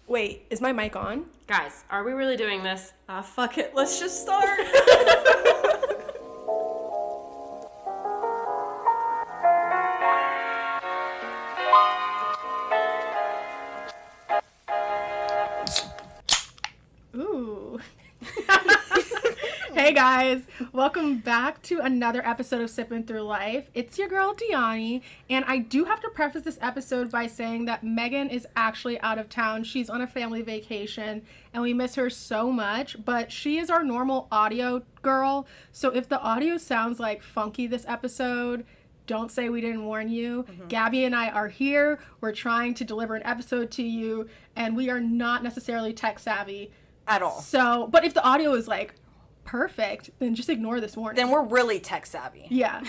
Wait, is my mic on? Guys, are we really doing this? Ah, fuck it. Let's just start. Ooh. Hey guys, welcome back to another episode of Sippin' Through Life. It's your girl Deani, and I do have to preface this episode by saying that Megan is actually out of town. She's on a family vacation, and we miss her so much, but she is our normal audio girl, so if the audio sounds like funky this episode, don't say we didn't warn you. Gabby and I are here. We're trying to deliver an episode to you, and we are not necessarily tech savvy. At all. So, but if the audio is like perfect, then just ignore this warning. Then we're really tech savvy. Yeah.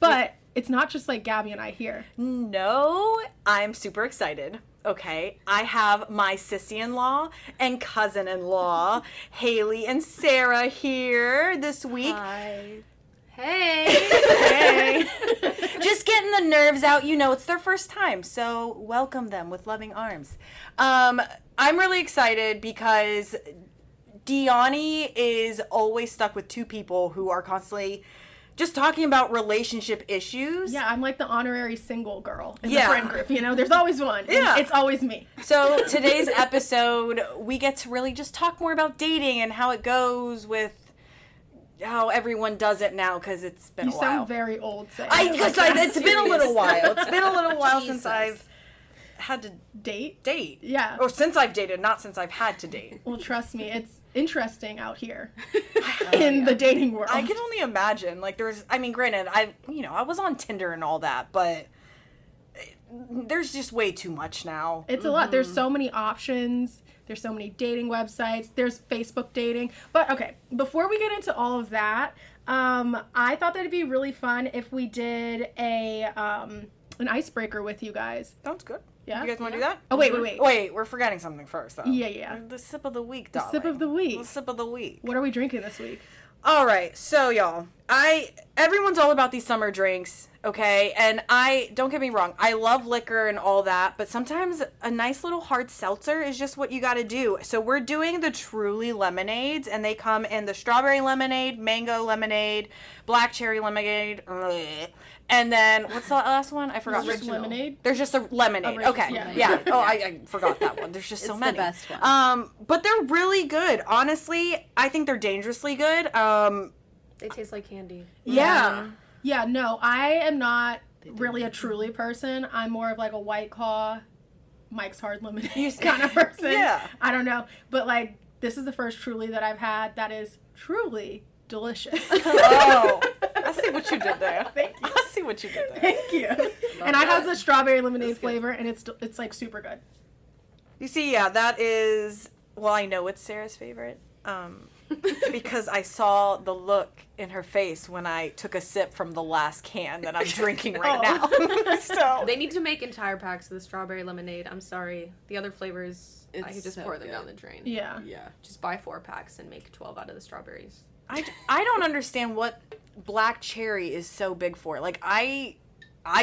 But it's not just like Gabby and I here. No, I'm super excited. Okay, I have my sissy-in-law and cousin-in-law, Haley and Sarah, here this week. Hi. Hey. Hey. Just getting the nerves out. You know, it's their first time, so welcome them with loving arms. I'm really excited because Deani is always stuck with two people who are constantly just talking about relationship issues. Yeah, I'm like the honorary single girl in Yeah. the friend group, you know? There's always one. Yeah. And it's always me. So today's episode, we get to really just talk more about dating and how it goes with how everyone does it now, because it's been You a while. sound very old saying it. It's been a little while. It's been a little while since Jesus. I've had to Date? date. Yeah. Or since I've dated, not since I've had to date. Well, trust me, it's interesting out here in the dating world. I can only imagine. Like, granted, I was on Tinder and all that, but there's just way too much now. It's a lot. There's so many options. There's so many dating websites. There's Facebook dating. But okay, before we get into all of that, I thought that it'd be really fun if we did an icebreaker with you guys. Sounds good. Yeah? You guys want to do that? Oh, wait. Wait, we're forgetting something first, though. Yeah. The sip of the week, The darling. sip of the week. The sip of the week. What are we drinking this week? All right, so y'all, everyone's all about these summer drinks, okay? And don't get me wrong, I love liquor and all that, but sometimes a nice little hard seltzer is just what you got to do. So we're doing the Truly lemonades, and they come in the strawberry lemonade, mango lemonade, black cherry lemonade, and then what's the last one? I forgot. Just lemonade? There's just a lemonade. Original, Okay. yeah. Yeah. Oh, I forgot that one. There's just so It's many. the best one. But they're really good. Honestly, I think they're dangerously good. They taste like candy. Yeah. Yeah, no, I am not really a Truly person. I'm more of like a White Claw, Mike's Hard Lemonade kind of person. Yeah. I don't know. But like, this is the first Truly that I've had that is truly delicious. Oh, I see what you did there. Thank you. I see what you did there. Thank you. And I have the strawberry lemonade flavor, and it's like super good. You see, yeah, that is. Well, I know it's Sarah's favorite. Because I saw the look in her face when I took a sip from the last can that I'm drinking right now. So They need to make entire packs of the strawberry lemonade. I'm sorry. The other flavors, I It's could just so pour them good. down the drain. Yeah. Yeah. Just buy 4 packs and make 12 out of the strawberries. I don't understand what black cherry is so big for. Like, I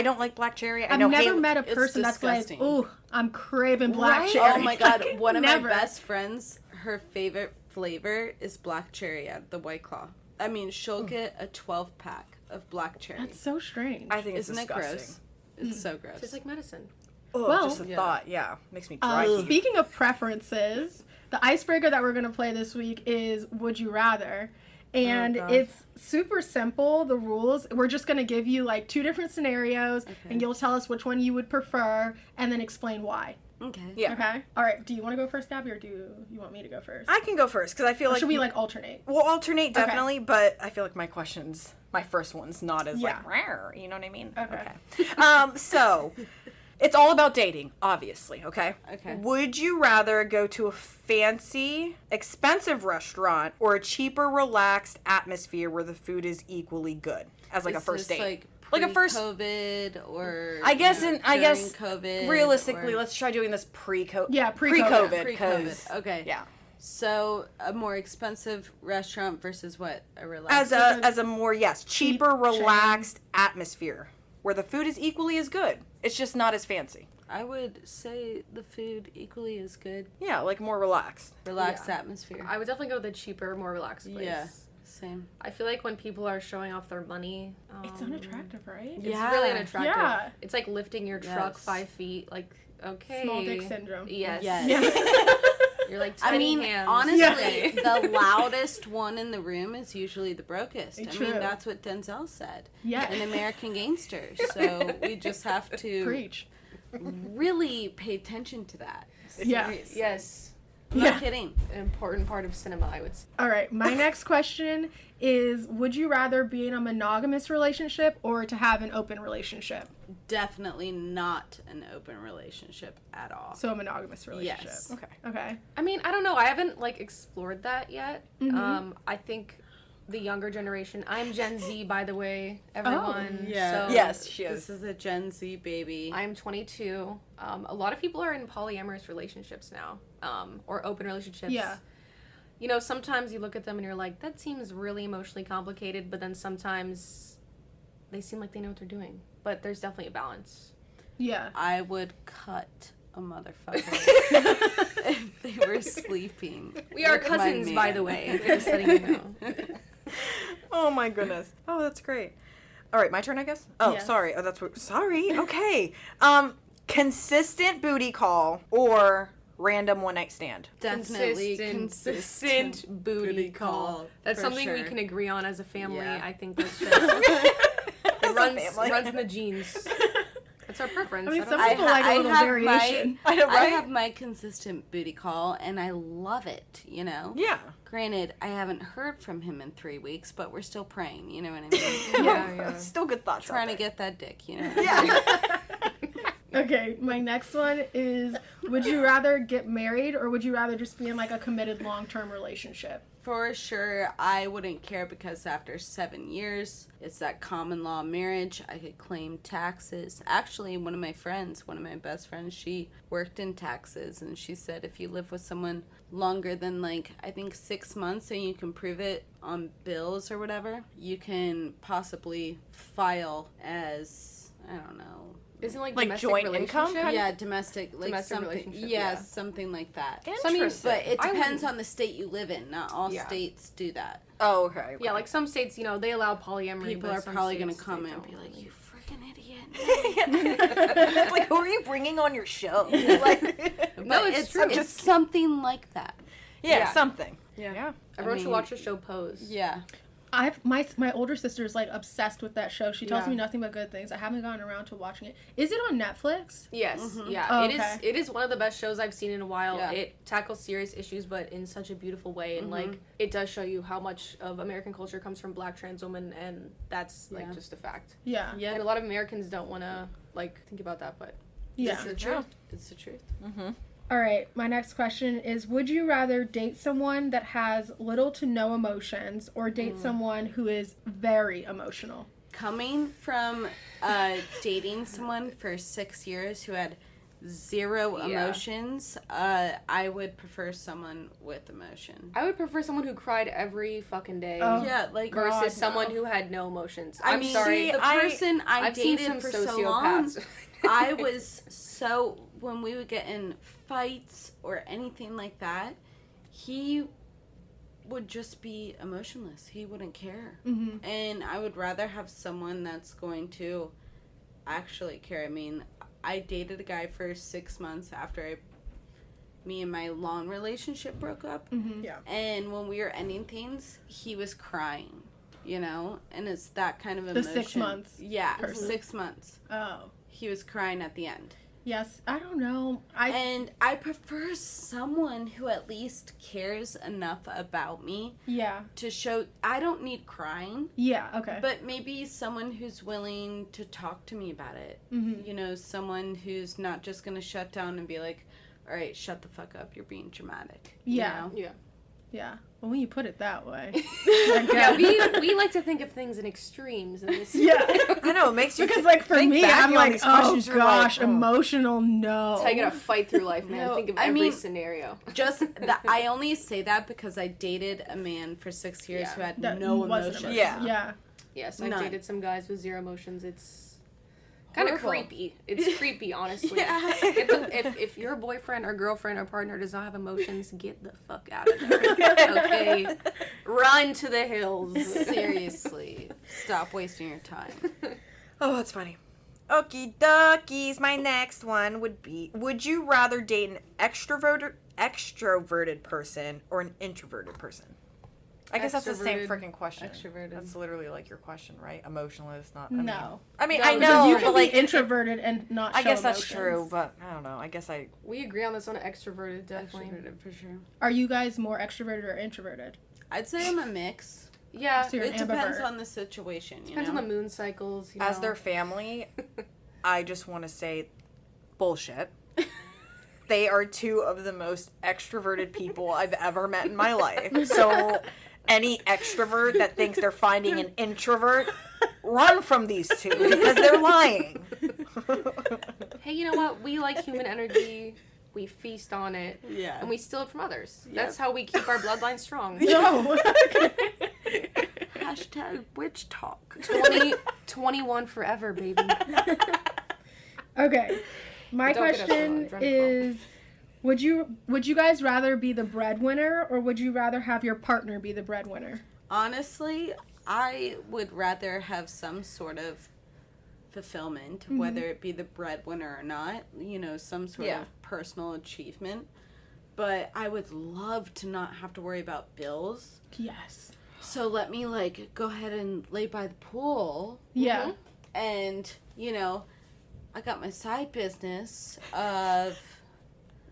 don't like black cherry. I I've know never Haley- met a it's person that's like, disgusting. ooh, I'm craving black Right? cherry. Oh my god, Like, one of never. my best friends, her favorite flavor is black cherry at the White Claw. I mean, she'll get a 12-pack of black cherry. That's so strange. I think it's Isn't it disgusting. gross? It's so gross. Tastes like medicine. Oh, Well- just the Yeah. thought, yeah, makes me dry. Speaking of preferences, the icebreaker that we're going to play this week is Would You Rather? And gosh. it's super simple, the rules. We're just going to give you like 2 different scenarios, and you'll tell us which one you would prefer, and then explain why. Okay. Yeah, Okay? All right, do you want to go first, Gabby, or do you want me to go first? I can go first because I feel Or like should we like alternate? we'll alternate definitely, but I feel like my first one's not as Yeah. like rare. You know what I mean? Okay. So it's all about dating, obviously. Okay. Okay. Would you rather go to a fancy, expensive restaurant or a cheaper, relaxed atmosphere where the food is equally good as like a Is first this, date? Like a first. COVID or I guess during COVID. realistically, or- let's try doing this pre-COVID. Yeah, pre-COVID. Pre-COVID. 'cause- Okay. Yeah. So a more expensive restaurant versus what? A relaxed. As a more cheaper, chain. relaxed atmosphere where the food is equally as good. It's just not as fancy. I would say the food equally as good. Yeah, like more relaxed. Relaxed Yeah. atmosphere. I would definitely go to the cheaper, more relaxed place. Yeah. Same. I feel like when people are showing off their money, It's unattractive, right? It's Yeah. really unattractive. Yeah. It's like lifting your truck Yes. 5 feet. Like, okay. Small dick syndrome. Yes. Yes. Yeah. You're like I tiny mean, hands. honestly, the loudest one in the room is usually the brokest. I True. mean, that's what Denzel said Yeah. in American Gangster. So we just have to Preach. really pay attention to that. Yeah. Yes. I'm Yeah. not kidding. An important part of cinema, I would say. All right. My next question is: would you rather be in a monogamous relationship or to have an open relationship? Definitely not an open relationship at all. So a monogamous relationship. Yes. Okay. Okay. I mean, I don't know. I haven't like explored that yet. Mhm. I think the younger generation. I'm Gen Z, by the way, everyone. yeah. So Yes, she is. This is a Gen Z baby. I'm 22. A lot of people are in polyamorous relationships now, or open relationships. Yeah. You know, sometimes you look at them and you're like, that seems really emotionally complicated, but then sometimes they seem like they know what they're doing. But there's definitely a balance. Yeah. I would cut a motherfucker if they were sleeping. We are with my cousins, by man. the way. Just letting you know. Oh my goodness. Oh, that's great. All right, my turn, I guess. Oh, Yes. sorry. Oh, that's what. Sorry. Okay. Consistent booty call or random one night stand. Definitely consistent booty call. That's for something we sure. can agree on as a family. Yeah. I think that's just it As a family. runs in the genes. That's our preference. I mean, don't some know. people like a little variation. I know, I right? have my consistent booty call, and I love it. You know. Yeah. Granted, I haven't heard from him in 3 weeks, but we're still praying. You know what I mean? Yeah. Still good thoughts. Trying out to get that dick. You know. there. Yeah. Okay. My next one is: would you rather get married or would you rather just be in like a committed long-term relationship? For sure, I wouldn't care because after 7 years, it's that common law marriage. I could claim taxes. Actually, one of my best friends, she worked in taxes, and she said if you live with someone longer than like, I think 6 months and you can prove it on bills or whatever, you can possibly file as, I don't know. Isn't like Like domestic joint income relationship? kind Yeah, domestic Domestic something. relationship, Yeah, yeah. something like that. So, I mean, Interesting. But it I depends wouldn't- on the state you live in. Not all Yeah. states do that. Oh, okay. Yeah, like some states, you know, they allow polyamory. People but are some probably going to states, come they and be don't. like, "You freaking idiot!" It's like, who are you bringing on your show? Like, No, But it's true. It's something like that. yeah, something. Yeah. Yeah. Everyone I should mean- watch the show Pose. Yeah. I've my older sister is like obsessed with that show. She tells Yeah. me nothing but good things. I haven't gotten around to watching it. Is it on Netflix? Yes, yeah. Oh, It is. okay. It is one of the best shows I've seen in a while. Yeah. It tackles serious issues, but in such a beautiful way, and like it does show you how much of American culture comes from Black trans women, and that's like Yeah. just a fact. Yeah. Yeah. And a lot of Americans don't want to like think about that, but Yeah. It's the truth. It's the truth. All right, my next question is: would you rather date someone that has little to no emotions or date someone who is very emotional? Coming from dating someone for 6 years who had zero Yeah. emotions, I would prefer someone with emotion. I would prefer someone who cried every fucking day Oh. Yeah, like versus God, someone no. who had no emotions. I I'm mean, sorry. the person I've seen dated some for so long, sociopaths. I was so, when we would get in fights or anything like that, he would just be emotionless. He wouldn't care. Mm-hmm. And I would rather have someone that's going to actually care. I mean, I dated a guy for 6 months after me and my long relationship broke up. Mm-hmm. Yeah. And when we were ending things, he was crying, you know? And it's that kind of The emotion. 6 months Yeah, person. 6 months. Oh, He was crying at the end. yes. I don't know. And I prefer someone who at least cares enough about me Yeah. to show I don't need crying, Yeah. Okay. but maybe someone who's willing to talk to me about it. Mm-hmm. You know, someone who's not just going to shut down and be like, all right, shut the fuck up. You're being dramatic. Yeah. You know? yeah. Yeah. Well, when you put it that way. Yeah, we like to think of things in extremes. And this, Yeah. I know, it makes you Because like for think me, back I'm on like, these oh questions, you're like, gosh, oh. emotional. No. That's how you gotta fight through life, man. No, Think of I every mean- scenario. Just that I only say that because I dated a man for 6 years Yeah. who had That no wasn't emotion. Yeah. Yeah. Yes, I've None. dated some guys with zero emotions. It's Kind of Horrible. creepy. It's creepy, honestly. Yeah. If your boyfriend or girlfriend or partner does not have emotions, get the fuck out of there. Okay? Run to the hills. Seriously, stop wasting your time. Oh, that's funny. Okie dokies. My next one would be: would you rather date an extroverted person or an introverted person? I guess that's the same Extroverted. freaking question. Extroverted. That's literally like your question, right? Emotionless, not. No. I mean, No, I because know, you but can like be introverted and not I show guess that's emotions. true, but I don't know. I guess I. We agree on this one. Extroverted, definitely. Extroverted for sure. Are you guys more extroverted or introverted? I'd say I'm a mix. Yeah. So you're It an depends ambivert. on the situation. You Depends know? on the moon cycles. You As know. their family, I just want to say bullshit. They are two of the most extroverted people I've ever met in my life. So any extrovert that thinks they're finding an introvert, run from these two because they're lying. Hey, you know what? We like human energy. We feast on it. Yeah. And we steal it from others. Yep. That's how we keep our bloodline strong. No. Hashtag witch talk. 21 forever, baby. Okay. My Don't get us question drunk, is would you guys rather be the breadwinner or would you rather have your partner be the breadwinner? Honestly, I would rather have some sort of fulfillment, whether it be the breadwinner or not, you know, some sort Yeah. of personal achievement. But I would love to not have to worry about bills. Yes. So let me, like, go ahead and lay by the pool. Yeah. And, you know, I got my side business of...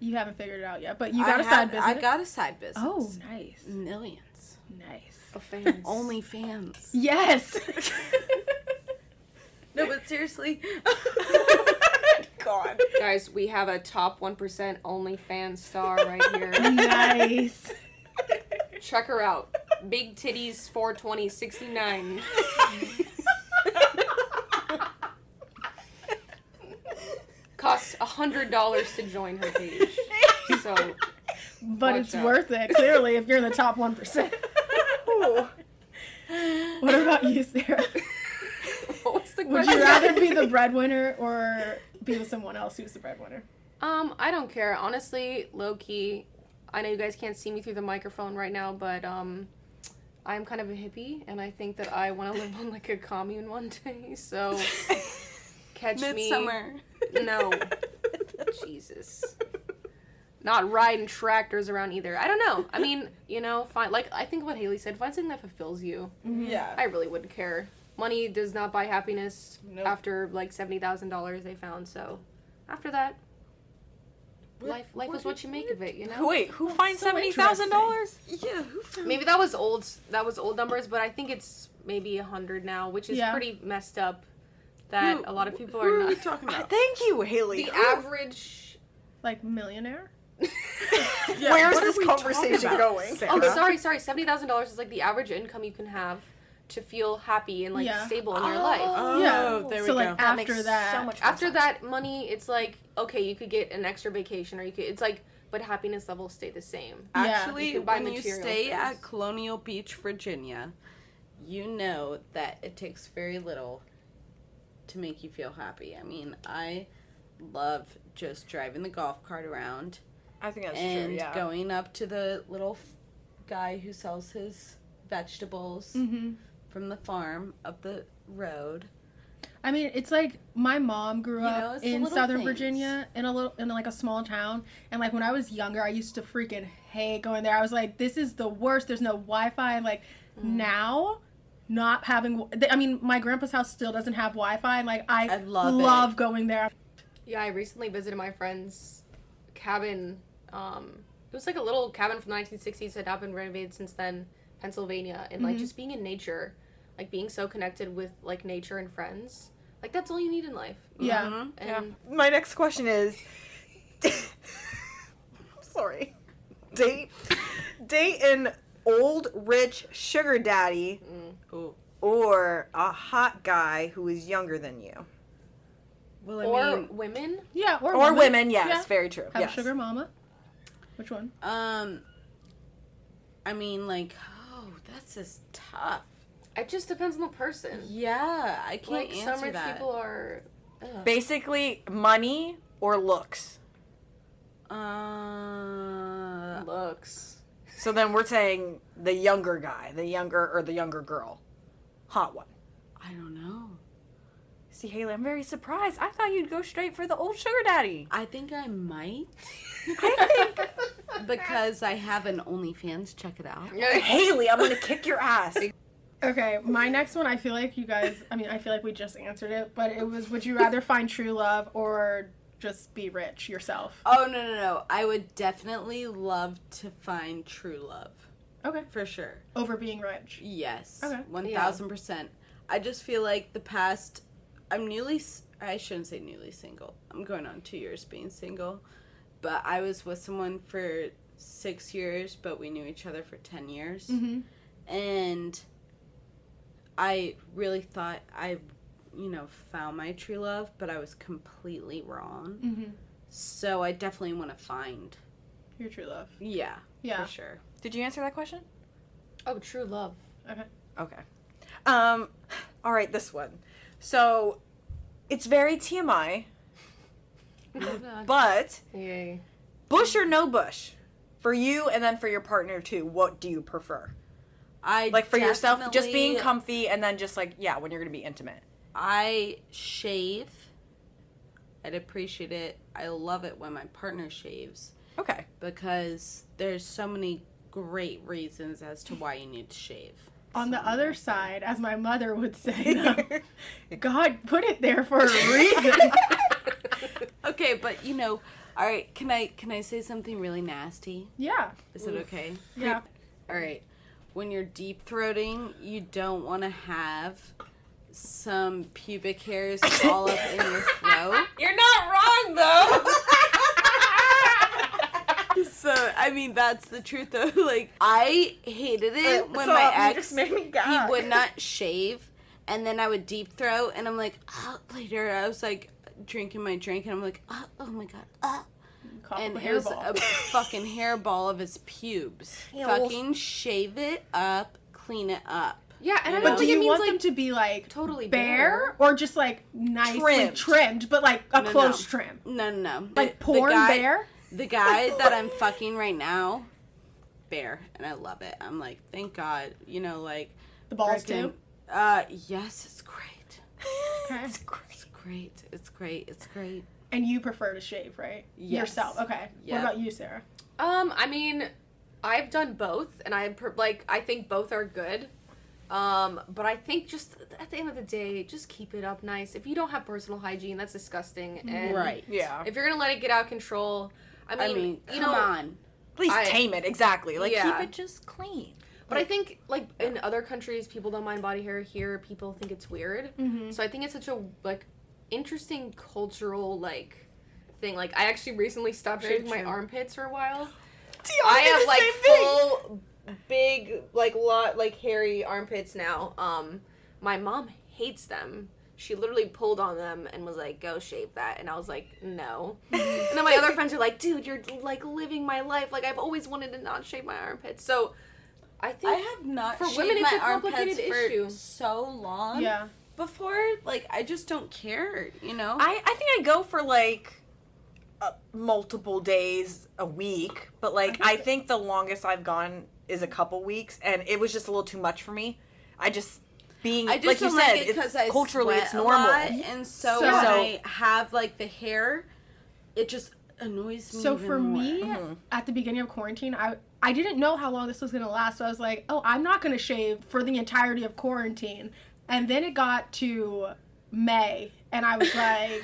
You haven't figured it out yet, but you got a side business. I got a side business. Oh, nice. Millions. Nice. Of fans. Only fans. Yes. No, but seriously. God. Guys, we have a top 1% OnlyFans star right here. Nice. Check her out. Big titties 42069. Costs $100 to join her page. So But Watch it's out. worth it, clearly, if you're in the top 1%. Ooh. What about you, Sarah? what was the Would question? you rather be the breadwinner or be with someone else who's the breadwinner? I don't care. Honestly, low key, I know you guys can't see me through the microphone right now, but I'm kind of a hippie, and I think that I want to live on like a commune one day. So catch Midsummer. me. No, Jesus. Not riding tractors around either. I don't know. I mean, you know, find like I think what Haley said. Find something that fulfills you. Yeah. I really wouldn't care. Money does not buy happiness. Nope. After like $70,000 they found. So after that, life is what you make of it. You know. Wait, who finds so $70,000? Yeah, who found Maybe that was old. That was old numbers, but I think it's maybe 100 now, which is Yeah. pretty messed up. That Who- a lot of people who are are we not. talking about? Thank you, Haley. The average. Like millionaire? Yeah, Where's what are this we conversation talking about, going? Sarah? Oh, sorry. $70,000 is like the average income you can have to feel happy and like Yeah. stable in your life. Oh, Yeah. there we So, go. like, That makes after that- so much more After sense. that money, it's like okay, you could get an extra vacation, or you could. It's like, but happiness levels stay the same. Yeah. Actually, You can buy when you material stay things. at Colonial Beach, Virginia, you know that it takes very little to make you feel happy. I mean, I love just driving the golf cart around I think that's and true, yeah. going up to the little guy who sells his vegetables Mm-hmm. from the farm up the road. I mean, it's like my mom grew You know, up it's the in little Southern things. Virginia in like a small town, and like when I was younger, I used to freaking hate going there. I was like, this is the worst. There's no Wi-Fi. Like now, not having. I mean, my grandpa's house still doesn't have Wi-Fi, and like I love it. going there. Yeah, I recently visited my friend's cabin. It was like a little cabin from the 1960s that had been renovated since then, Pennsylvania, and like just being in nature, like being so connected with like nature and friends. Like that's all you need in life. Yeah. Mhm. And My next question is sorry. Date an old rich sugar daddy Ooh. or a hot guy who is younger than you. Well, or women. Yeah, or Or women. women, yes, Yeah. very true. Have yes. a sugar mama. Which one? I mean, like, oh, that's just tough. It just depends on the person. Yeah, I can't Like answer some rich that. people are Ugh. Basically, money or looks. Looks. So then we're saying the younger guy, the younger girl. Hot one. I don't know. See, Haley, I'm very surprised. I thought you'd go straight for the old sugar daddy. I think I might I think, because I have an OnlyFans. Check it out. Haley, I'm gonna kick your ass. Okay, my next one, I feel like you guys, I feel like we just answered it, but it was, would you rather find true love or just be rich yourself? Oh, no. I would definitely love to find true love. Okay. For sure. Over being rich. Yes. Okay. 1000%. I just feel like I shouldn't say newly single. I'm going on 2 years being single. But I was with someone for 6 years, but we knew each other for 10 years. Mm-hmm. And I really thought I, found my true love, but I was completely wrong. Mm-hmm. So I definitely want to find. Your true love. Yeah. Yeah. For sure. Did you answer that question? Oh, true love. Okay. Okay. All right, this one. So, it's very TMI, Oh, God. but Yay. bush or no bush? For you and then for your partner too, what do you prefer? Like for yourself, just being definitely- comfy and then just like, yeah, when you're going to be intimate. I shave. I'd appreciate it. I love it when my partner shaves Okay. because there's so many great reasons as to why you need to shave. On the other side, as my mother would say, though, God put it there for a reason. Okay, but all right, can I say something really nasty? Yeah. Is it okay? Yeah. All right. When you're deep throating, you don't want to have some pubic hairs all up in your throat. You're not wrong though. So, that's the truth though. Like, I hated it when my ex, made me he would not shave, and then I would deep throat, and I'm like, later, I was like, drinking my drink, and I'm like, oh my God, Cough and up a it was hairball. a fucking hairball of his pubes. Ew. Fucking shave it up, clean it up. Yeah, and I You don't But know? do think it you means want like them to be like totally bare or just like nicely trimmed, but like a No, close no. trim? No. Like The porn guy- bare? The guy that I'm fucking right now, bare, and I love it. I'm like, thank God, like The balls frickin- too? Yes, it's great. Okay. It's great. It's great. And you prefer to shave, right? Yes. Yourself. Okay. Yeah. What about you, Sarah? I've done both, and I think both are good. But I think just at the end of the day, just keep it up nice. If you don't have personal hygiene, that's disgusting. And Right. Yeah. if you're gonna let it get out of control, I mean, you come know, on. At least I- tame it, exactly. Like Yeah. keep it just clean. But I think, like, in other countries, people don't mind body hair. Here, people think it's weird. Mm-hmm. So I think it's such a, interesting cultural, thing. Like, I actually recently stopped Very shaving my true. armpits for a while. I I have, full, big, hairy armpits now. My mom hates them. She literally pulled on them and was like, go shave that. And I was like, no. And then my other friends are like, dude, you're, living my life. Like, I've always wanted to not shave my armpits. So, I think... I have not For shaved women, it's my a complicated armpits issue. for so long. Yeah. Before, I just don't care, I think I go for multiple days a week, but I think the longest I've gone is a couple weeks, and it was just a little too much for me. I just I just like you don't said, like it because I culturally sweat it's a normal. lot, and so when I have the hair, it just annoys me. So even for more. me, at the beginning of quarantine, I didn't know how long this was going to last. So I was like, oh, I'm not going to shave for the entirety of quarantine. And then it got to May, and I was like...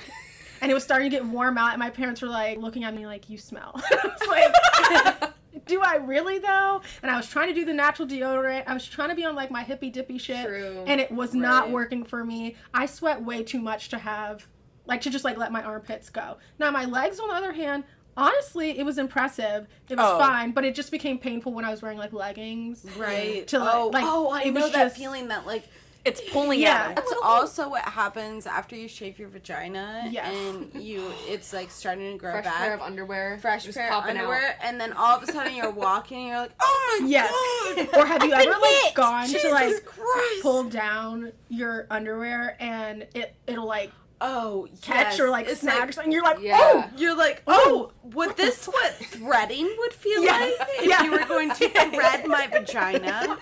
And it was starting to get warm out, and my parents were looking at me like, you smell. I was like, do I really though? And I was trying to do the natural deodorant. I was trying to be on my hippy dippy shit. True. And it was not Right. working for me. I sweat way too much to have, to just let my armpits go. Now my legs, on the other hand, honestly, it was impressive. It was fine, but it just became painful when I was wearing leggings. Right. To I it know was that just, feeling that It's pulling Yeah. at it. That's also what happens after you shave your vagina Yes. and it's starting to grow Fresh back. pair of underwear. Fresh just pair of popping underwear, out. and then all of a sudden you're walking and you're like, oh my Yes. god! Or have you I've ever been hit! gone Jesus to Christ! pull down your underwear and it'll Oh, catch yes. or like It's snag like- or something. You're like, Yeah. oh, You're like, oh, would this what threading would feel Yeah. like if Yeah. you were going to thread my vagina?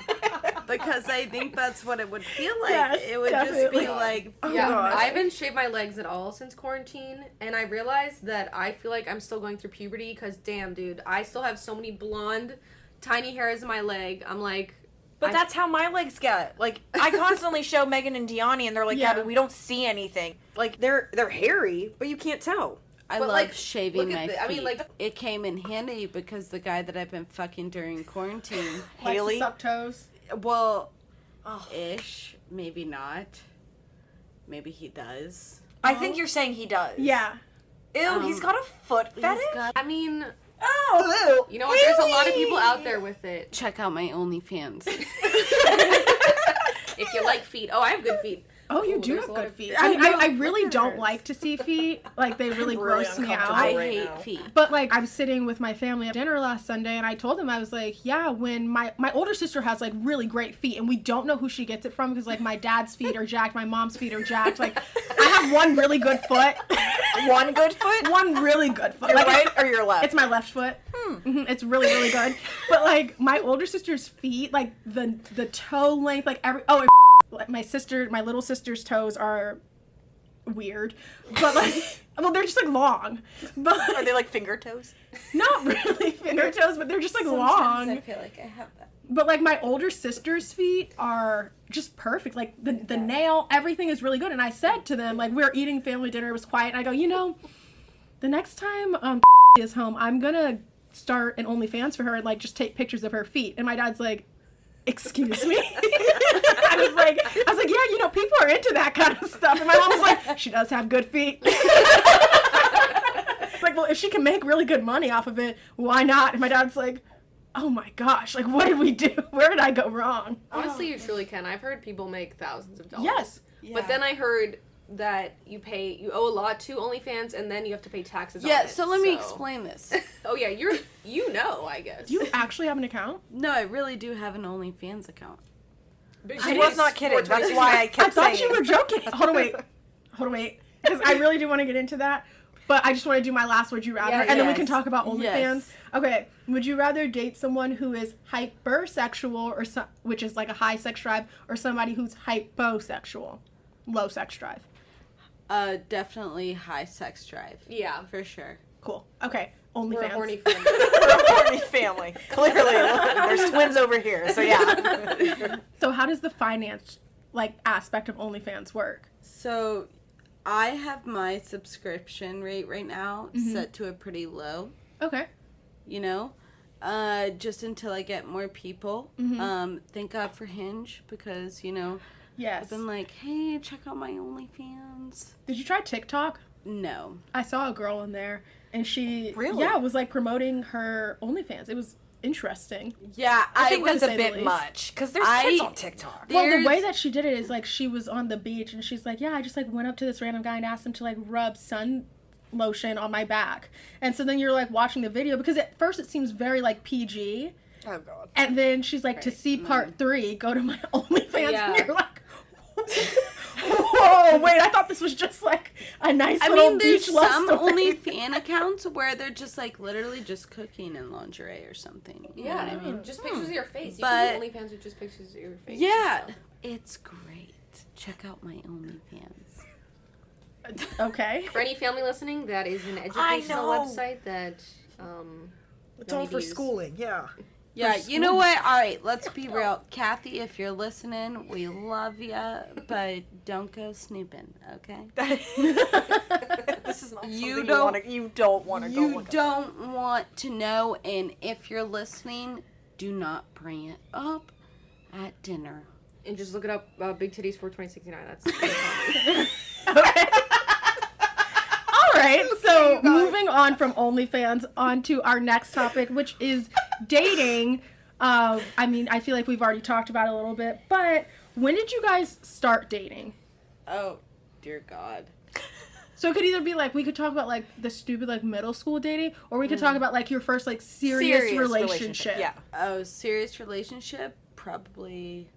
Because I think that's what it would feel like. Yes, it would definitely. just be like, Yeah, gosh. I haven't shaved my legs at all since quarantine, and I realized that I feel like I'm still going through puberty because, damn, dude, I still have so many blonde, tiny hairs in my leg. I'm like, But I- that's how my legs get. Like, I constantly show Megan and Deani, and they're like, Yeah. yeah, but we don't see anything. Like, they're hairy, but you can't tell. I But, love like, shaving look my at feet. I mean, like, it came in handy because the guy that I've been fucking during quarantine, Haley? suck toes. well, Oh. ish, maybe not. Maybe he does. I think you're saying he does. Yeah. Ew, he's got a foot He's fetish? got- I mean, Oh, you know what? There's a lot of people out there with it. Check out my OnlyFans. If you like feet, I have good feet. Oh, you Ooh, do there's have a lot good of- feet. I I mean, know, I really look at don't hers. like to see feet. Like, they really Really gross me out. uncomfortable. I right hate now. feet. But like I was sitting with my family at dinner last Sunday and I told them, I was like, yeah, when my older sister has like really great feet and we don't know who she gets it from because like my dad's feet are jacked, my mom's feet are jacked. Like I have one really good foot. One good foot? One really good foot. Your Like right or your left? it's my left foot. It's really, really good. But like my older sister's feet, like the toe length, like like my little sister's toes are weird. But like well, they're just like long. But Are they like finger toes? not really finger toes, but they're just like long. I feel like I have that. But like my older sister's feet are just perfect. Like the nail, everything is really good. And I said to them, like we were eating family dinner, it was quiet, and I go, you know, the next time is home, I'm gonna start an OnlyFans for her and like just take pictures of her feet. And my dad's like, excuse me. I was like, yeah, you know, people are into that kind of stuff. And my mom was like, she does have good feet. Like, well, if she can make really good money off of it, why not? And my dad's like, oh my gosh, like what did we do? Where did I go wrong? Honestly, you truly can. I've heard people make thousands of dollars. Yes. But then I heard that you owe a lot to OnlyFans and then you have to pay taxes on Yeah, it. so let me explain this. Oh yeah, I guess. Do you actually have an account? No, I really do have an OnlyFans account. I was not kidding. That's why I I kept thought saying you were joking. Hold on, wait. Because I really do want to get into that. But I just want to do my last would you rather, Yeah, and then we yes. can talk about OnlyFans. Yes. Okay, would you rather date someone who is hypersexual, or which is like a high sex drive, or somebody who's hyposexual, low sex drive? Definitely high sex drive. Yeah. For sure. Cool. Okay, We're a OnlyFans. horny family. We're a horny family. Clearly, there's twins over here. So yeah. So how does the finance aspect of OnlyFans work? So, I have my subscription rate right now set to a pretty low, Okay. you know? Just until I get more people. Thank God for Hinge because, you know, Yes. I've been like, hey, check out my OnlyFans. Did you try TikTok? No. I saw a girl in there, and she Really? was like promoting her OnlyFans. It was interesting. Yeah, I think would that's a say the bit least. much because there's I- kids on TikTok. Well, the way There's- that she did it is like she was on the beach, and she's like, yeah, I just like went up to this random guy and asked him to like rub sun lotion on my back. And so then you're like watching the video because at first it seems very like PG, Oh god. and then she's like, to see part 3, go to my OnlyFans, Yeah. and you're like, whoa, wait, I thought this was just like a nice I little mean, there's beach love some story. OnlyFans accounts where they're just like literally just cooking in lingerie or something. You know Yeah, what I mean? just pictures of your face. You But- can do OnlyFans with just pictures of your face. Yeah, so. it's great. Check out my OnlyFans. Okay. For any family listening, that is an I educational know. website that It's you'll all need for to use. schooling. Yeah. Yeah, you know what? All right, let's be real. Kathy, if you're listening, we love you, but don't go snooping, okay? This is not You something don't- you don't want to go You look up. don't want to know, and if you're listening, do not bring it up at dinner. And just look it up, Big Titties for 2069. That's Okay. All right. So moving on from OnlyFans on to our next topic, which is dating. I mean, I feel like we've already talked about it a little bit, but when did you guys start dating? Oh, dear God. So it could either be like we could talk about like the stupid like middle school dating, or we could talk about like your first like serious relationship. Yeah. Oh, serious relationship? Probably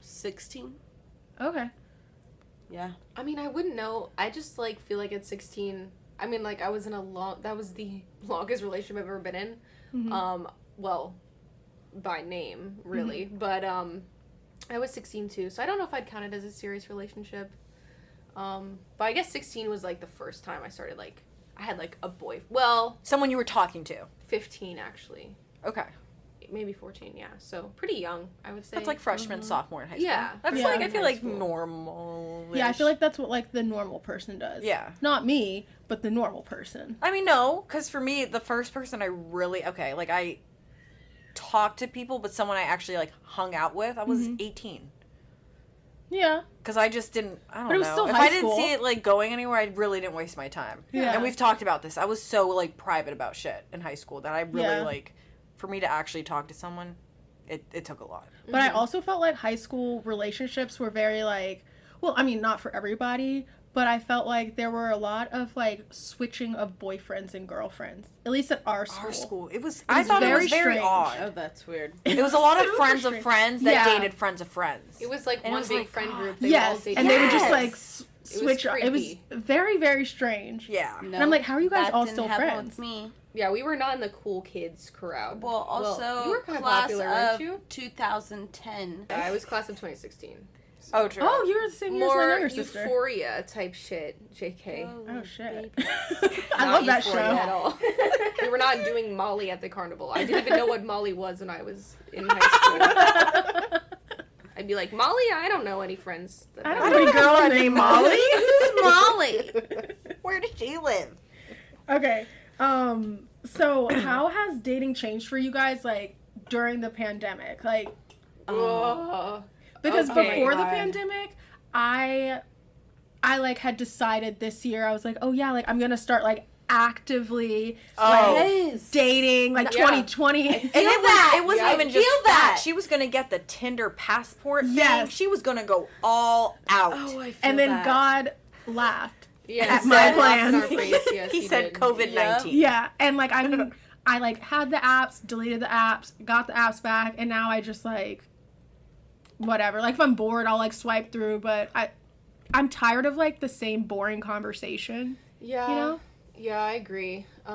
16. Okay. Yeah. I mean, I wouldn't know. I just like feel like at 16, I mean, like I was in that was the longest relationship I've ever been in. Well, by name, really. But I was 16 too, so I don't know if I'd count it as a serious relationship. But I guess 16 was like the first time I started like, I had like a boy. Well, Someone you were talking to. 15 actually. Okay. Maybe 14, yeah. So pretty young, I would say. That's like freshman, sophomore in high school. Yeah. That's Yeah. like, I feel High like school. normal. Yeah, I feel like that's what like the normal person does. Yeah. Not me, but the normal person. I mean, no, because for me, the first person I really, like I talked to people, but someone I actually like hung out with, I was 18. Yeah. Because I just didn't, I don't But it was know. still If high I didn't school. see it like going anywhere, I really didn't waste my time. Yeah. And we've talked about this. I was so like private about shit in high school that I really Yeah. like, for me to actually talk to someone, it took a lot. But I also felt like high school relationships were very like, well, I mean, not for everybody, but I felt like there were a lot of like switching of boyfriends and girlfriends. At least at our school. Our school, I thought it very was very strange. odd. Oh, that's weird. It was a lot of Super friends of strange. friends that Yeah. dated friends of friends. It was like And it one was big like, friend God. group. They were all Yes, dating. and they would just Yes. like was switch. It was creepy. very, very strange. Yeah. No, And I'm like, how are you guys that all didn't still happen friends? with me. Yeah, we were not in the cool kids crowd. Well, also you were kind of class popular, of weren't you? 2010. I was class of 2016. Oh, true. Oh, you were the same year as my More younger sister. Euphoria type shit, JK. Oh shit! baby. I Not love that Euphoria show. at all. We were not doing Molly at the carnival. I didn't even know what Molly was when I was in high school. I'd be like, Molly, I don't know any friends. I don't know any girl named Molly. Who's Molly? Where does she live? Okay. So how has dating changed for you guys, like during the pandemic? Like, because Okay. before the God. pandemic, I like had decided this year I was like, oh yeah, like I'm gonna start like actively like Yes. dating like Yeah. 2020. And it wasn't Yeah, even I just feel that. that. She was gonna get the Tinder passport thing. Yes. She was gonna go all out. Oh, I feel And then that. God laughed. Yeah, At he my said plans. in our face, yes, he said did. COVID-19. Yeah, and like I mean, I like had the apps, deleted the apps, got the apps back, and now I just like whatever. Like if I'm bored, I'll like swipe through, but I'm tired of like the same boring conversation. Yeah. You know? Yeah, I agree. I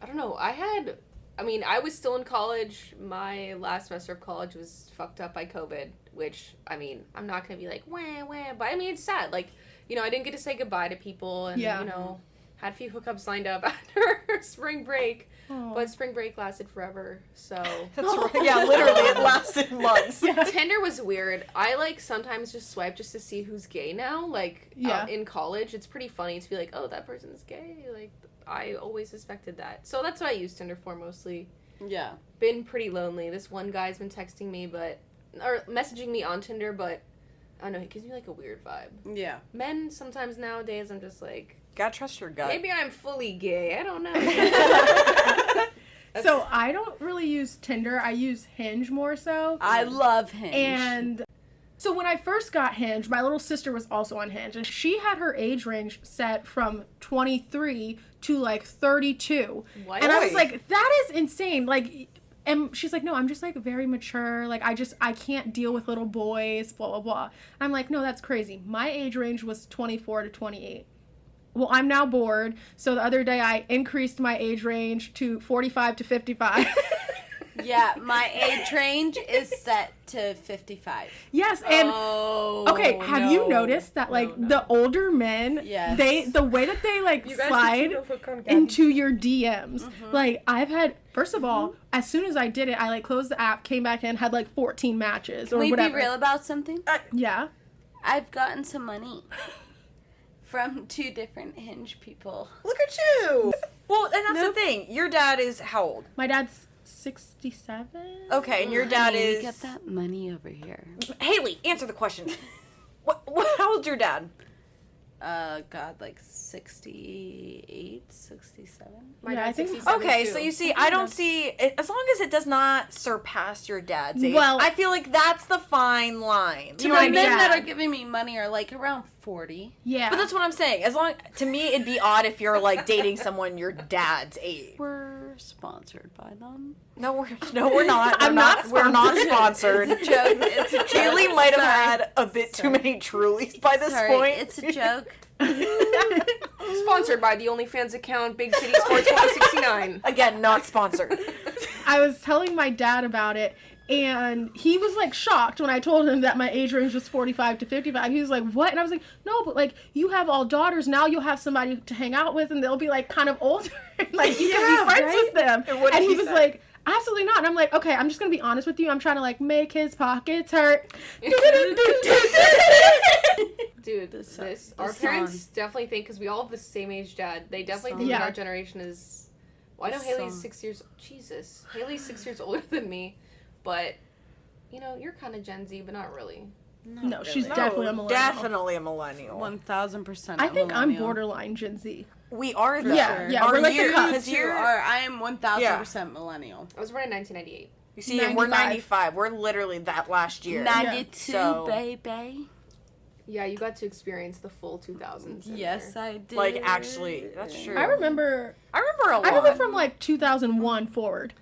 don't know. I mean, I was still in college. My last semester of college was fucked up by COVID, which, I mean, I'm not going to be like, wah, wah, but I mean, it's sad. Like, you know, I didn't get to say goodbye to people and, Yeah. you know, had a few hookups lined up after spring break, Aw. but spring break lasted forever, so. That's right. Yeah, literally, it lasted months. Yeah. Tinder was weird. I like sometimes just swipe just to see who's gay now. Like Yeah. in college, it's pretty funny to be like, oh, that person's gay. Like I always suspected that. So that's what I use Tinder for mostly. Yeah. Been pretty lonely. This one guy's been texting me, or messaging me on Tinder, but I don't know. He gives me like a weird vibe. Yeah. Men sometimes nowadays, I'm just like, Gotta trust your gut. maybe I'm fully gay. I don't know. So I don't really use Tinder. I use Hinge more so. I love Hinge. And so when I first got Hinge, my little sister was also on Hinge, and she had her age range set from 23 to like 32. What? And I was Boy. like, that is insane. Like, and she's like, no, I'm just like very mature. Like, I can't deal with little boys, blah, blah, blah. I'm like, no, that's crazy. My age range was 24 to 28. Well, I'm now bored. So the other day I increased my age range to 45 to 55. yeah, my age range is set to 55. Yes, and oh, okay, have you no. noticed that like No. the older men, Yes. the way that they like You guys slide can see the hook on Gabby. into your DMs. Like I've had, first of all, as soon as I did it, I like closed the app, came back in, had like 14 matches or Can we whatever. be real about something? Yeah. I've gotten some money from 2 different Hinge people. Look at you. Well, and that's the thing. Your dad is how old? My dad's 67. Okay, and your dad Honey, is Get that money over here. Haley. Answer the question. What? How old's your dad? God, like 68, 67. My Yeah, I dad's think- 67 Okay, too. so you see, I don't see as long as it does not surpass your dad's age. Well- I feel like that's the fine line. To You know the what I men mean? that are giving me money are like around 40. Yeah. But that's what I'm saying. As long to me, it'd be odd if you're like dating someone your dad's age. We're We're sponsored by them. No, we're not. I'm not We're not sponsored. It's a joke. It's a joke. Haley might have Sorry. had a bit too many Trulies by this Sorry, point. it's a joke. Sponsored by the OnlyFans account Big Titty Sports 169. Again, not sponsored. I was telling my dad about it, and he was like shocked when I told him that my age range was 45 to 55. He was like, "What?" And I was like, "No, but like you have all daughters now. You'll have somebody to hang out with, and they'll be like kind of older. Like you can be friends with them." And what did And he he was say? like, "Absolutely not." And I'm like, "Okay, I'm just gonna be honest with you. I'm trying to like make his pockets hurt." Dude, our this parents song. definitely think, because we all have the same age dad, they definitely think Yeah. that our generation is. Well, I know This Haley's song. 6 years. Jesus, Haley's 6 years older than me, but you know you're kind of Gen Z, but not really. No, she's really. definitely a millennial. Definitely a millennial. 1000%. I think I'm millennial. borderline Gen Z. We are though. Yeah, yeah, Are we're like the you? cusp. Because You you're. are. I am 1000% millennial. I was born in 1998. You see, and we're 95. 95. We're literally that last year. 92, So- baby. Yeah, you got to experience the full 2000s. in Yes, there. I did. Like, actually, that's true. I remember I remember a lot. I remember from like 2001 forward.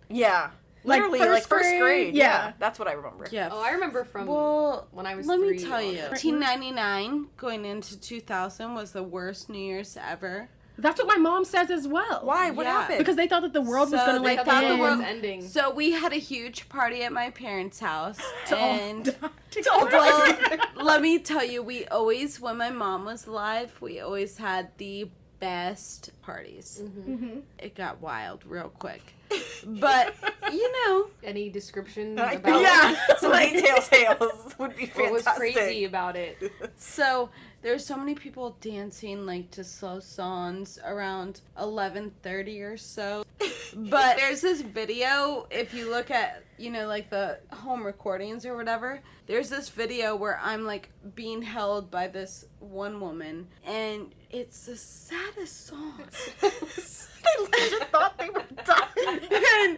Yeah. Like, Literally, first like first grade, grade. yeah. That's what I remember. Yeah. Oh, I remember from Well, when I was let 3 me tell you, on. 1999 going into 2000 was the worst New Year's ever. That's what my mom says as well. Why? What Yeah. happened? Because they thought that the world was So going to they like thought the end. world- was ending. So we had a huge party at my parents' house, and Well, well, let me tell you, we always, when my mom was alive, we always had the best parties. Mm-hmm. It got wild real quick, but you know, Any description I- about yeah. Some details would be what was fantastic. crazy about it? so there's so many people dancing like to slow songs around 11:30 or so. But there's this video, if you look at, you know, like the home recordings or whatever, there's this video where I'm like being held by this one woman, and it's the saddest song. I legit thought they were dying.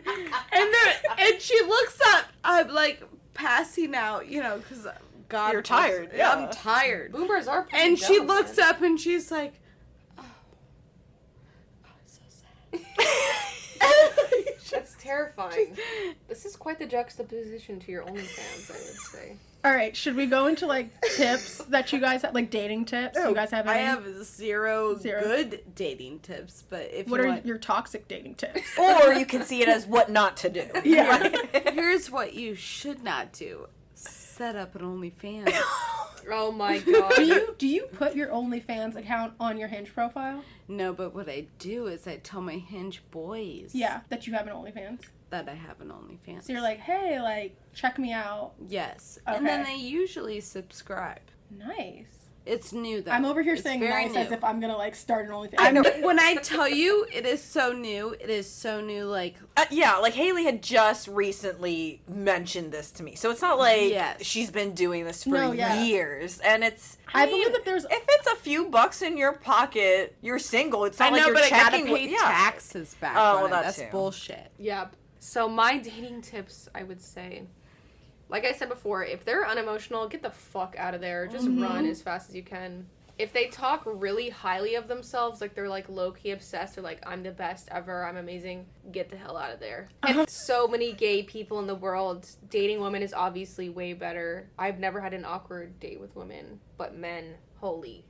and she looks up. I'm like passing out, you know, because God, You're tired, yeah. I'm tired. Boomers are pretty And she dumb, looks man. up and she's like, oh, it's so sad. That's terrifying. This is quite the juxtaposition to your OnlyFans, I would say. All right, should we go into like tips that you guys have, like dating tips? You guys have I any? have zero Zero. good dating tips, but if What you are want, your toxic dating tips? Or you can see it as what not to do. Yeah. here's what you should not do: set up an OnlyFans. Oh my god. Do you put your OnlyFans account on your Hinge profile? No, but what I do is I tell my Hinge boys, Yeah, that you have an OnlyFans. that I have an OnlyFans. So you're like, hey, like check me out. yes, and then Okay. they usually subscribe. Nice. It's new though. I'm over here It's saying very nice as new. if I'm gonna like start an OnlyFans. I know. When I tell you it is so new, it is so new. Like, Yeah, like Haley had just recently mentioned this to me. So it's not like Yes. she's been doing this for No, yeah. years. And it's I believe that there's if it's a few bucks in your pocket, you're single. It's not I like know, you're but I gotta checking pay with, taxes back. Oh, on well, it. that That's too. bullshit. Yep. So my dating tips, I would say, like I said before, if they're unemotional, get the fuck out of there. Just run as fast as you can. If they talk really highly of themselves, like they're like low-key obsessed, or like I'm the best ever, I'm amazing, get the hell out of there. And so many gay people in the world, dating women is obviously way better. I've never had an awkward date with women, but men, holy.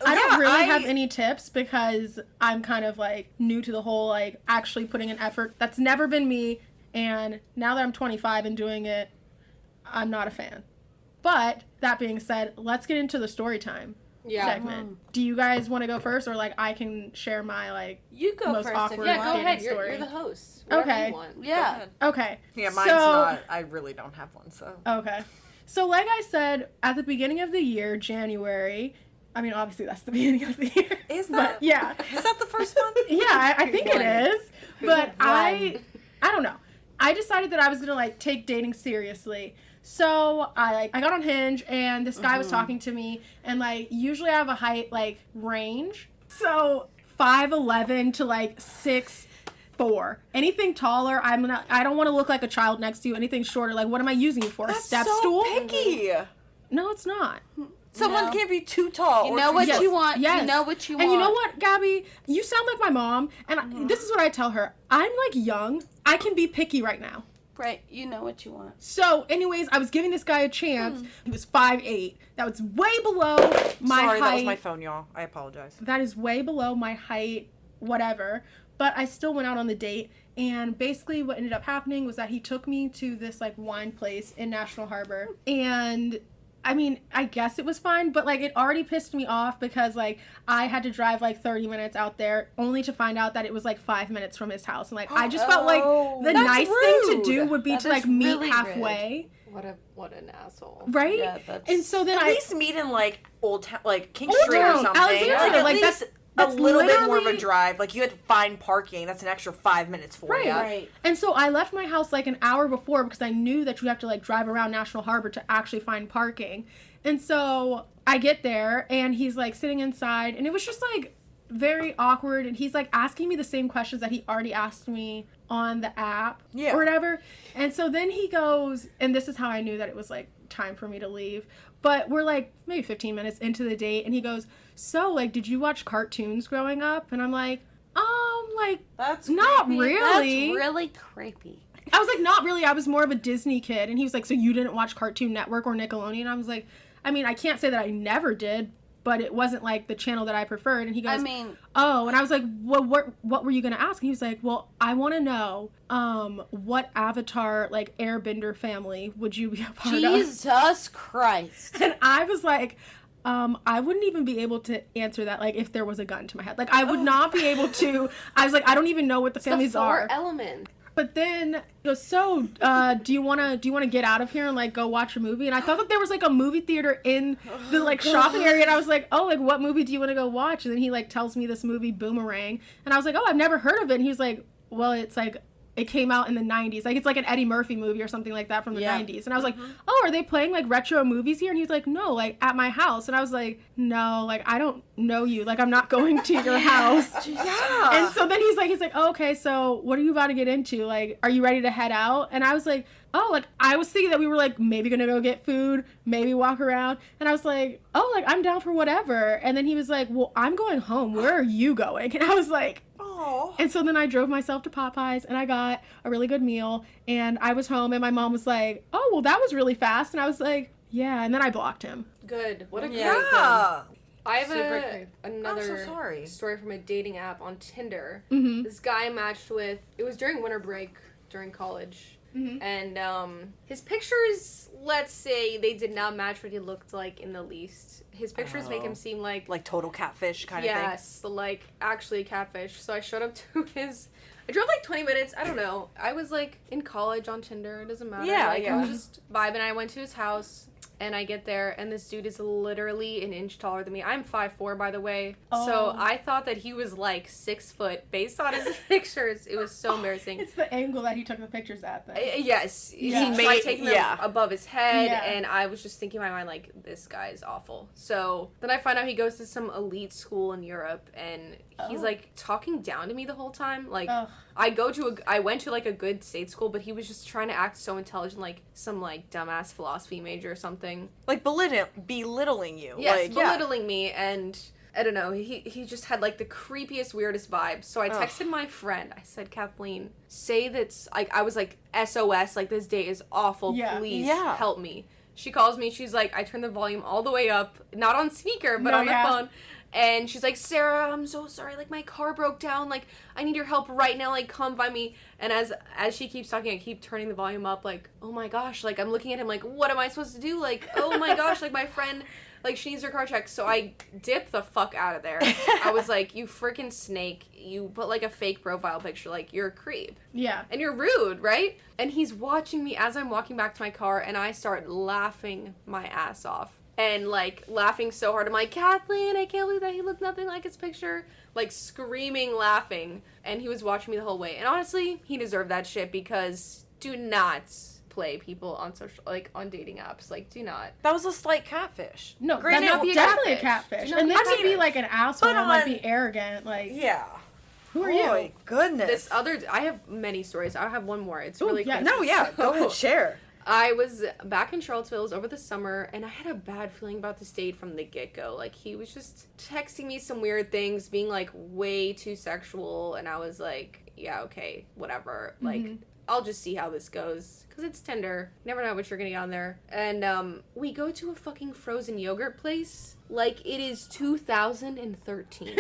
I don't Yeah, really have any tips because I'm kind of like new to the whole like actually putting an effort. That's never been me, and now that I'm 25 and doing it, I'm not a fan. But that being said, let's get into the story time Yeah. segment. Do you guys want to go first, or like I can share my like? You go Most first. awkward If Yeah, you go want. dating ahead. You're story. the host. Whatever Okay. you want. Go Yeah. ahead. Okay. Yeah, mine's So- not. I really don't have one, so. Okay. So like I said at the beginning of the year, January. I mean, obviously that's the beginning of the year. Is But that? yeah. Is that the first one? Yeah, I think One. it is. But One. I don't know. I decided that I was gonna like take dating seriously. So I got on Hinge and this guy was talking to me, and like usually I have a height like range. So 5'11" to like 6'4". Anything taller, I don't want to look like a child next to you. Anything shorter, like what am I using you for? A That's step so stool? picky. No, it's not. Someone No. can't be too tall. You or know too what short. you want. Yes. You know what you want. And you know what, Gabby? You sound like my mom. And this is what I tell her. I'm like young. I can be picky right now. Right. You know what you want. So, anyways, I was giving this guy a chance. He was 5'8". That was way below my Sorry, height. that was my phone, y'all. I apologize. That is way below my height, whatever. But I still went out on the date. And basically what ended up happening was that he took me to this like wine place in National Harbor. And I mean, I guess it was fine, but like it already pissed me off because like I had to drive like 30 minutes out there only to find out that it was like 5 minutes from his house. And like I just felt like the that's nice thing to rude. do would be That to like is meet really halfway. What an asshole. Right? Yeah, that's- And so then At I least meet in like Old Town, like King Old Street or Town, something. Alexandria, at like, least that's a little bit more of a literally- drive. Like you had to find parking. That's an extra 5 minutes for Right. you. Right. And so I left my house like an hour before because I knew that you have to like drive around National Harbor to actually find parking. And so I get there and he's like sitting inside and it was just like very awkward and he's like asking me the same questions that he already asked me on the app Yeah. or whatever. And so then he goes, and this is how I knew that it was like time for me to leave. But we're like maybe 15 minutes into the date and he goes, "So like did you watch cartoons growing up?" And I'm like, like That's not creepy. really. That's really creepy. I was like, not really. I was more of a Disney kid. And he was like, "So you didn't watch Cartoon Network or Nickelodeon?" I was like, I mean, I can't say that I never did, but it wasn't like the channel that I preferred. And he goes, I mean, "Oh," and I was like, "Well, what were you gonna ask?" And he was like, "Well, I want to know, what Avatar like Airbender family would you be a part of?" Jesus Christ. And I was like, I wouldn't even be able to answer that, like, if there was a gun to my head. Like, I would not be able to. I was like, I don't even know what the families The are. four element. But then he goes, "So, do you wanna get out of here and like go watch a movie?" And I thought that there was like a movie theater in the like shopping area, and I was like, "Oh, like what movie do you want to go watch?" And then he like tells me this movie Boomerang, and I was like, "Oh, I've never heard of it." And he was like, "Well, it's like it came out in the 90s. Like it's like an Eddie Murphy movie or something like that from the Yeah. 90s." And I was like, "Oh, are they playing like retro movies here?" And he was like, "No, like at my house." And I was like, "No, like I don't know you. Like I'm not going to your house." Yeah. And so then he's like, "Oh, okay, so what are you about to get into? Like, are you ready to head out?" And I was like, "Oh, like I was thinking that we were like maybe gonna go get food, maybe walk around." And I was like, "Oh, like I'm down for whatever." And then he was like, "Well, I'm going home. Where are you going?" And I was like, Aw. and so then I drove myself to Popeyes and I got a really good meal and I was home and my mom was like, "Oh, well, that was really fast." And I was like, "Yeah." And then I blocked him. Good. What a great Yeah. thing. I have Super creepy. another I'm so sorry. story from a dating app on Tinder. Mm-hmm. This guy I matched with, it was during winter break during college. Mhm. And his pictures, let's say they did not match what he looked like in the least. His pictures make Oh. him seem like Total catfish kind of thing. yes, like actually catfish. So I showed up to his. I drove like 20 minutes. I don't know. I was like in college on Tinder. It doesn't matter. Yeah, like, I yeah. was just vibing. I went to his house. And I get there, and this dude is literally an inch taller than me. I'm 5'4", by the way. So Oh. I thought that he was like 6 foot based on his pictures. It was so embarrassing. It's the angle that he took the pictures at. Then. Yes, Yeah. he He tried made- taking them yeah. above his head, Yeah. and I was just thinking in my mind, like, this guy is awful. So then I find out he goes to some elite school in Europe, and he's Oh. like talking down to me the whole time. Like, Ugh. I went to like a good state school, but he was just trying to act so intelligent, like some like dumbass philosophy major or something. Like belittling you. Yes, Like, yeah. belittling me, and I don't know. He just had like the creepiest, weirdest vibes. So I Ugh. texted my friend. I said, "Kathleen, say that's like I was like SOS. Like this date is awful. Yeah. Please Yeah. help me." She calls me. She's like, I turned the volume all the way up, not on speaker, but No, on yeah. the phone. And she's like, "Sarah, I'm so sorry. Like my car broke down. Like I need your help right now. Like come by me." And as she keeps talking, I keep turning the volume up. Like, oh my gosh. Like I'm looking at him. Like what am I supposed to do? Like oh my gosh. Like my friend. Like, she needs her car checked. So I dipped the fuck out of there. I was like, you freaking snake. You put, like, a fake profile picture. Like, you're a creep. Yeah. And you're rude, right? And he's watching me as I'm walking back to my car, and I start laughing my ass off. And, like, laughing so hard. I'm like, "Kathleen, I can't believe that he looked nothing like his picture." Like, screaming, laughing. And he was watching me the whole way. And honestly, he deserved that shit because do not play people on social, like, on dating apps. Like, do not. That was a slight catfish. No, Granted, that's be a definitely a catfish. catfish. Do not And be then a to be catfish. like an asshole But and like on- be arrogant, like Yeah. who are Oh, you? goodness. This other, I have many stories. I have one more. It's Ooh, really yeah. quick. No, yeah. Go So, ahead, share. I was back in Charlottesville. It was over the summer, and I had a bad feeling about this date from the get-go. Like, he was just texting me some weird things, being, like, way too sexual, and I was like, yeah, okay, whatever. Like, I'll just see how this goes, because it's Tinder. Never know what you're gonna get on there. And, we go to a fucking frozen yogurt place. Like, it is 2013.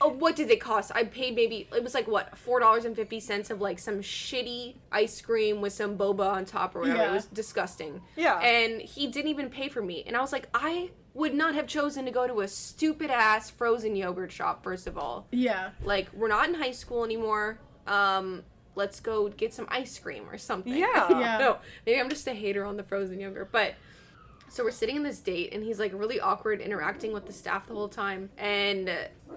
What did they cost? I paid maybe, it was like, what, $4.50 of, like, some shitty ice cream with some boba on top or whatever. Yeah. It was disgusting. Yeah. And he didn't even pay for me. And I was like, I would not have chosen to go to a stupid-ass frozen yogurt shop, first of all. Yeah. Like, we're not in high school anymore. Let's go get some ice cream or something. Yeah. Yeah. No, maybe I'm just a hater on the frozen yogurt, but... So we're sitting in this date, and he's, like, really awkward interacting with the staff the whole time. And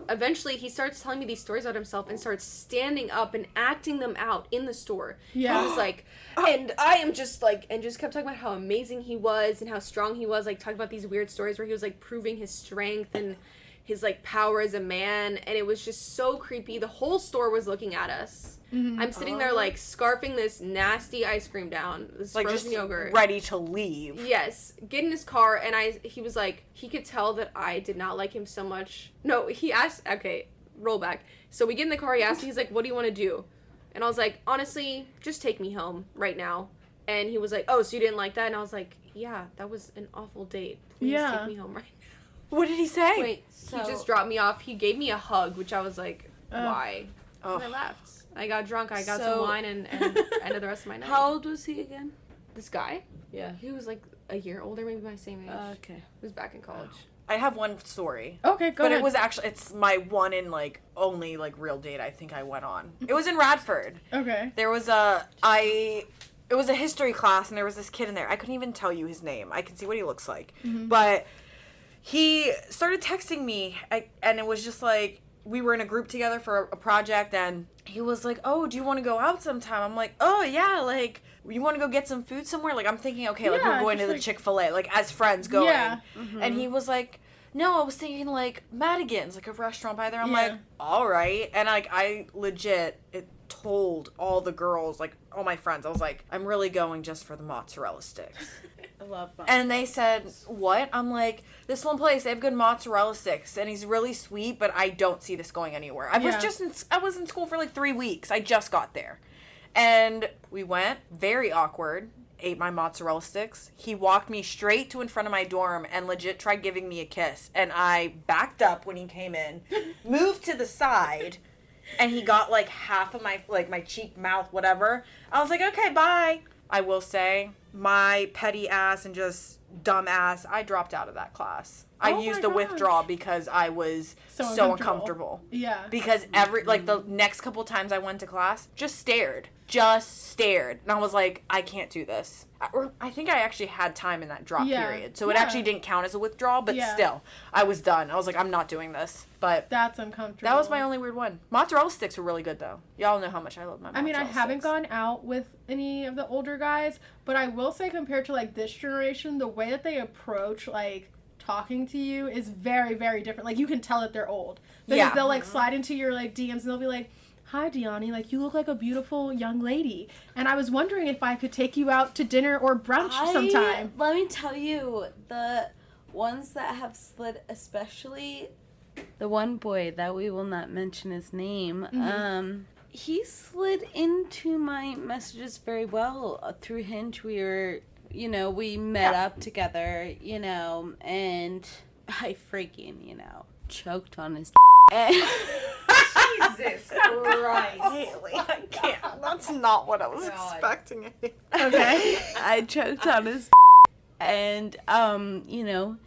eventually he starts telling me these stories about himself and starts standing up and acting them out in the store. Yeah. He was like, and I am just, like, and just kept talking about how amazing he was and how strong he was, like, talking about these weird stories where he was, like, proving his strength and his, like, power as a man. And it was just so creepy. The whole store was looking at us. I'm sitting there, like, scarfing this nasty ice cream down, this Like, frozen just yogurt. ready to leave. Yes, get in his car, and he was like, he could tell that I did not like him so much. No, he asked, okay, roll back. So we get in the car, he asked me, he's like, what do you want to do? And I was like, honestly, just take me home right now. And he was like, oh, so you didn't like that? And I was like, yeah, that was an awful date. Please Yeah. take me home right now. What did he say? Wait, so He just dropped me off. He gave me a hug, which I was like, Oh. why? Oh. And I left. I got drunk, I got So- some wine, and ended the rest of my night. how old was he again? This guy? Yeah. He was like a year older, maybe my same age. Okay. He was back in college. I have one story. Okay, go But ahead. it was actually, it's my one and, like, only, like, real date I think I went on. It was in Radford. Okay. There was it was a history class, and there was this kid in there. I couldn't even tell you his name. I can see what he looks like. But he started texting me, and it was just like, we were in a group together for a project, and he was like, oh, do you want to go out sometime? I'm like, oh, yeah, like, you want to go get some food somewhere? Like, I'm thinking, okay, like, Yeah, we're going to just the like- Chick-fil-A, like, as friends going. Yeah. And he was like, no, I was thinking, like, Madigan's, like, a restaurant by there. I'm Yeah. like, all right. And, like, I legit told all the girls, like, all my friends, I was like, I'm really going just for the mozzarella sticks. I love mom. And they said, what? I'm like, this one place, they have good mozzarella sticks, and he's really sweet, but I don't see this going anywhere. I Yeah. was in school for like 3 weeks. I just got there. And we went, very awkward, ate my mozzarella sticks. He walked me straight to in front of my dorm and legit tried giving me a kiss. And I backed up when he came in, moved to the side, and he got like half of my, like, my cheek, mouth, whatever. I was like, okay, bye. I will say, my petty ass and just dumb ass, I dropped out of that class. I Oh used my a gosh. withdrawal because I was So so uncomfortable. uncomfortable. Yeah. Because like, the next couple times I went to class, just stared. And I was like, I can't do this. I think I actually had time in that drop Yeah. period. So it Yeah. actually didn't count as a withdrawal, but Yeah. still, I was done. I was like, I'm not doing this. But That's uncomfortable. that was my only weird one. Mozzarella sticks were really good, though. Y'all know how much I love my I mozzarella mean, I haven't sticks. gone out with any of the older guys, but I will say compared to like this generation, the way that they approach like talking to you is very, very different. Like you can tell that they're old because Yeah. they'll like slide into your like DMs and they'll be like, "Hi, Diani, like you look like a beautiful young lady, and I was wondering if I could take you out to dinner or brunch sometime." Let me tell you, the ones that have slid, especially the one boy that we will not mention his name, he slid into my messages very well through Hinge. We were, we met up together, and I freaking, choked on his and Jesus Christ. Haley, I can't. That's not what I was God. expecting. Okay. I choked on his and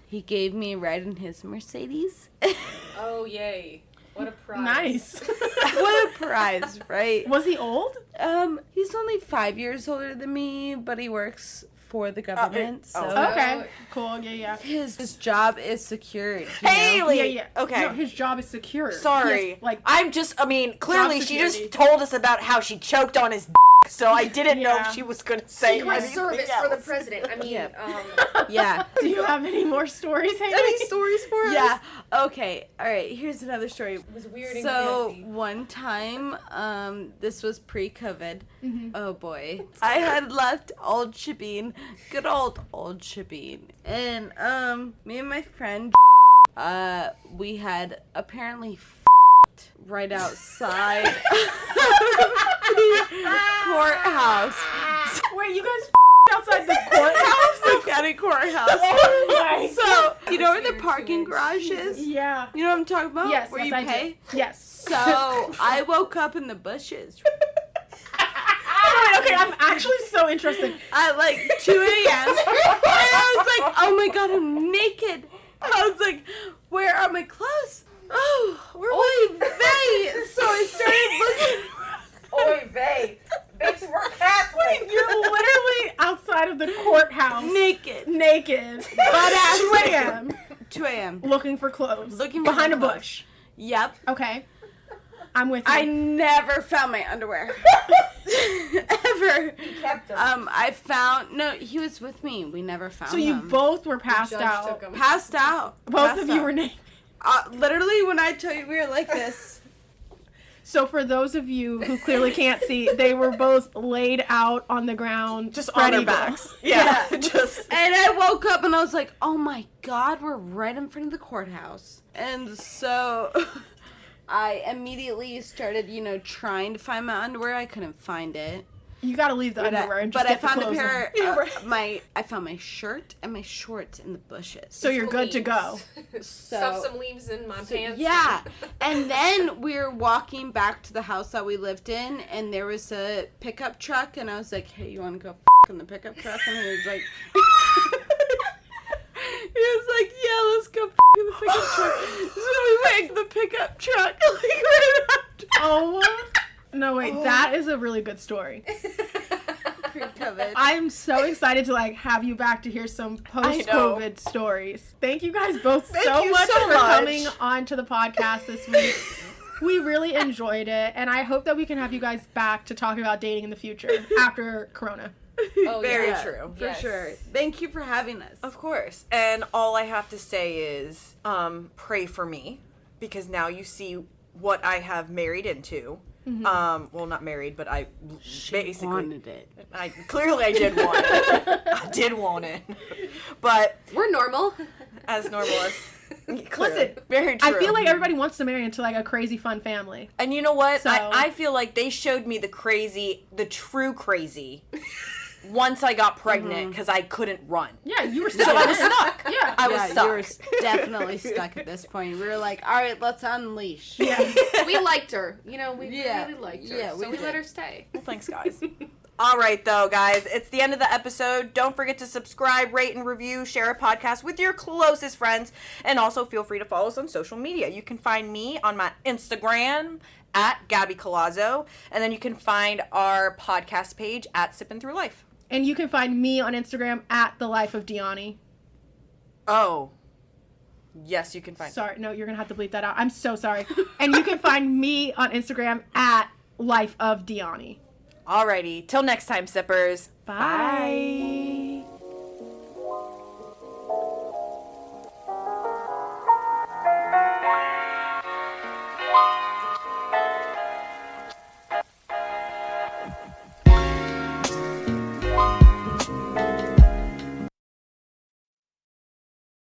he gave me a ride in his Mercedes. Oh, yay. What a prize. Nice. What a prize, right? Was he old? He's only 5 years older than me, but he works for the government, so Okay. Cool. Yeah. his job is secured. Haley! Yeah. Okay. No, his job is secure. Sorry. He has, like clearly Job she just security. told us about how she choked on his so I didn't know Yeah. if she was going to say Secret anything Service else. for the president. I mean, Yeah. Yeah. Do you have any more stories, Haley? Any stories for us? Yeah. Okay. All right. Here's another story. it was weird and So crazy. one time, this was pre-COVID. Mm-hmm. Oh boy, I had left Old Shabine, good old Shabine, and me and my friend, we had apparently f***ed right outside the courthouse, Wait, you guys outside the courthouse? the county courthouse. Oh my So you know where the Weird parking too. garage is? Yeah. You know what I'm talking about? Yes, where yes, you I pay. do. Yes. So I woke up in the bushes Alright, okay, I'm actually so interested. at like 2 a.m. and I was like, oh my god, I'm naked. I was like, where are my clothes? Oh, oy vey. So I started looking. Oy vey. Bitch, we're Catholic. Wait, you're literally outside of the courthouse. Naked. Naked. Butt ass 2 a.m. 2 a.m. Looking for clothes. Looking behind a for clothes. bush. Yep. Okay. I'm with you. I never found my underwear. Ever. kept them. I found, no, he was with me. We never found so you them. both were passed Judge out. took 'em. Passed out. Both Passed of you out. were naked. Literally, when I tell you we were like this. So for those of you who clearly can't see, they were both laid out on the ground, Just spread on their eagle. backs. Yeah. Just. And I woke up and I was like, oh my god, we're right in front of the courthouse. And so I immediately started, trying to find my underwear. I couldn't find it. You gotta leave the underwear and just but I get the found a clothes pair on. Yeah, of right. I found my shirt and my shorts in the bushes. So you're good to go. Stuff some leaves in my pants. Yeah. And then we were walking back to the house that we lived in, and there was a pickup truck, and I was like, hey, you want to go in the pickup truck? And he was like, yeah, let's go in the pickup truck. So we went in the pickup truck, like, right after Oh, no, wait, that is a really good story. pre-COVID. I'm so excited to have you back to hear some post-COVID stories. Thank you guys both so you much so for much. coming on to the podcast this week. We really enjoyed it, and I hope that we can have you guys back to talk about dating in the future after Corona. Oh, Very yeah. true. For Yes. sure. Thank you for having us. Of course. And all I have to say is pray for me, because now you see what I have married into. Well, not married, but I basically wanted it. I did want it. I did want it. But We're normal. as normal as clearly. Listen, very true. I feel like everybody wants to marry into a crazy fun family. And you know what? So- I feel like they showed me the true crazy once I got pregnant because I couldn't run. Yeah, you were So I was stuck. Yeah. I was stuck. You were definitely stuck at this point. We were like, all right, let's unleash. Yeah. We liked her. We Yeah. really liked her. Yeah, so we we did. let her stay. Well, thanks, guys. All right, though, guys. It's the end of the episode. Don't forget to subscribe, rate, and review. Share a podcast with your closest friends. And also feel free to follow us on social media. You can find me on my Instagram at Gabby Colazzo. And then you can find our podcast page at Sippin' Through Life. And you can find me on Instagram at The Life of Diani. Oh. Yes, you can find Sorry, no, you're gonna have to bleep that out. I'm so sorry. And you can find me on Instagram at Life of Diani. Alrighty. Till next time, sippers. Bye.